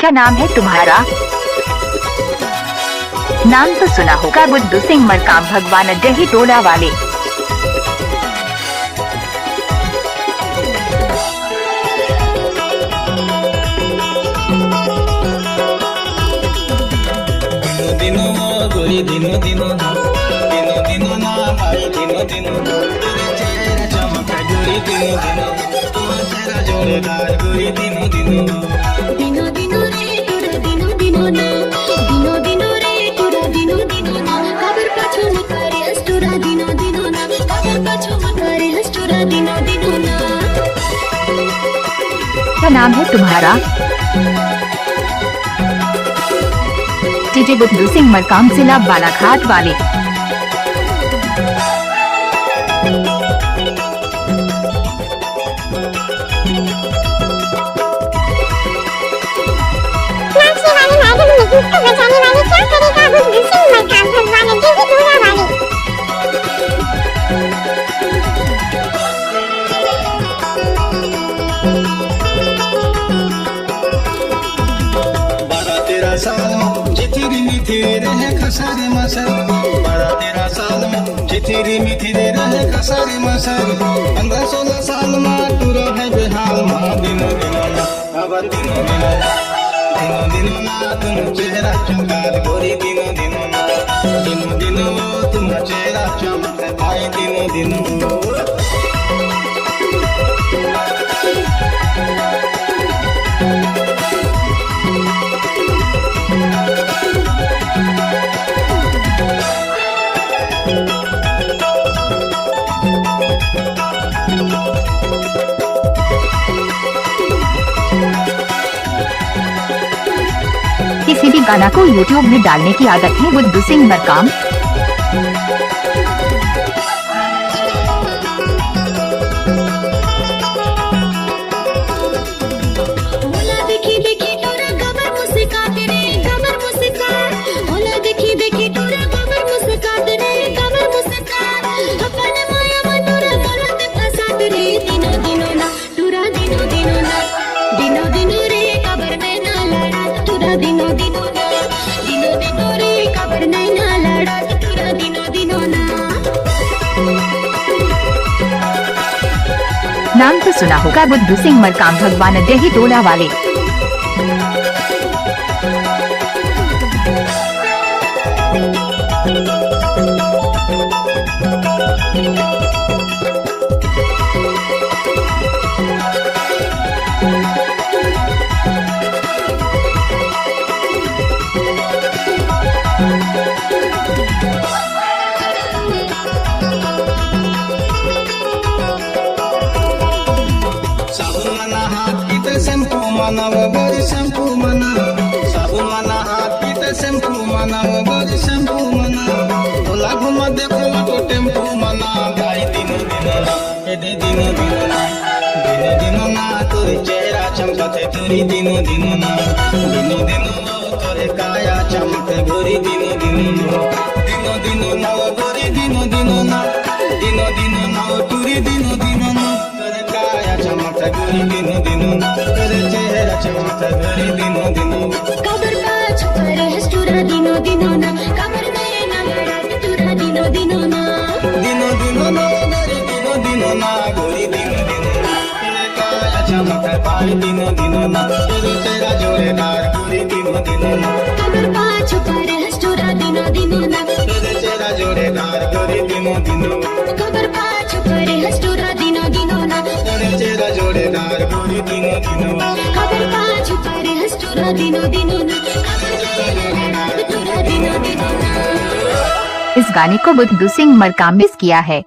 क्या नाम है तुम्हारा? नाम तो सुना होगा, बुद्धू सिंह मरकाम, भगवान डही टोला वाले। क्या नाम है तुम्हारा? टीजे बुद्धू सिंह मरकाम, जिला बालाघाट वाले। खसारी मसर बड़ा 13 साल में चिथिरी मिथी दे रहे खसारी मसर 15-16 साल में तू रहे बेहाल माँ दिनो दिनो ना अब दिनो दिनो ना तुम चेहरा चमकार गोरी दिनो दिनो तुम चेहरा चमक भाई दिनो दिनो। किसी भी गाना को YouTube में डालने की आदत है बुद्धू सिंह मरकाम। नाम तो सुना होगा, बुद्धू सिंह मरकाम, भगवान डही टोला वाले। मनाव बड़ी शैम्पू मना साबुन मना हाथ पीते शैम्पू मनाव बड़ी शैम्पू मना भोला घुमा देखो तो टेम्पू मना भाई दिनो ना दे दिनो ना तोरे चेहरा चमकते तोरी दिनो ना तोरे काया चमके गोरी दिनो ना गोरी दिनो ना तोरी दिनो ना तोरे काया चमके गोरी दिनो ना तोरे चेहरा चमकते गोरी दिनो कबर पाछ पर हस्टुरा दिनो ना कबर में ना लड़ा तुरा दिनो ना गोरी दिनो ना गोरी दिनो ना तेरे काया चमके पाई दिनो ना तेरे चेहरा जोड़ेदार गोरी दिनो ना कबर पाछ पर हस्टुरा दिनो ना तेरे चेहरा जोड़ेदार गोरी दिनो कबर पाछ पर हस्टुरा दिनो ना तेरे चेहरा जोड़ेदार गोरी दिनो कबर पाछ पर हस्टुरा दिनो ना कबर तुरा दिनो ना। इस गाने को बुद्धू सिंह मरकाम मिस किया है।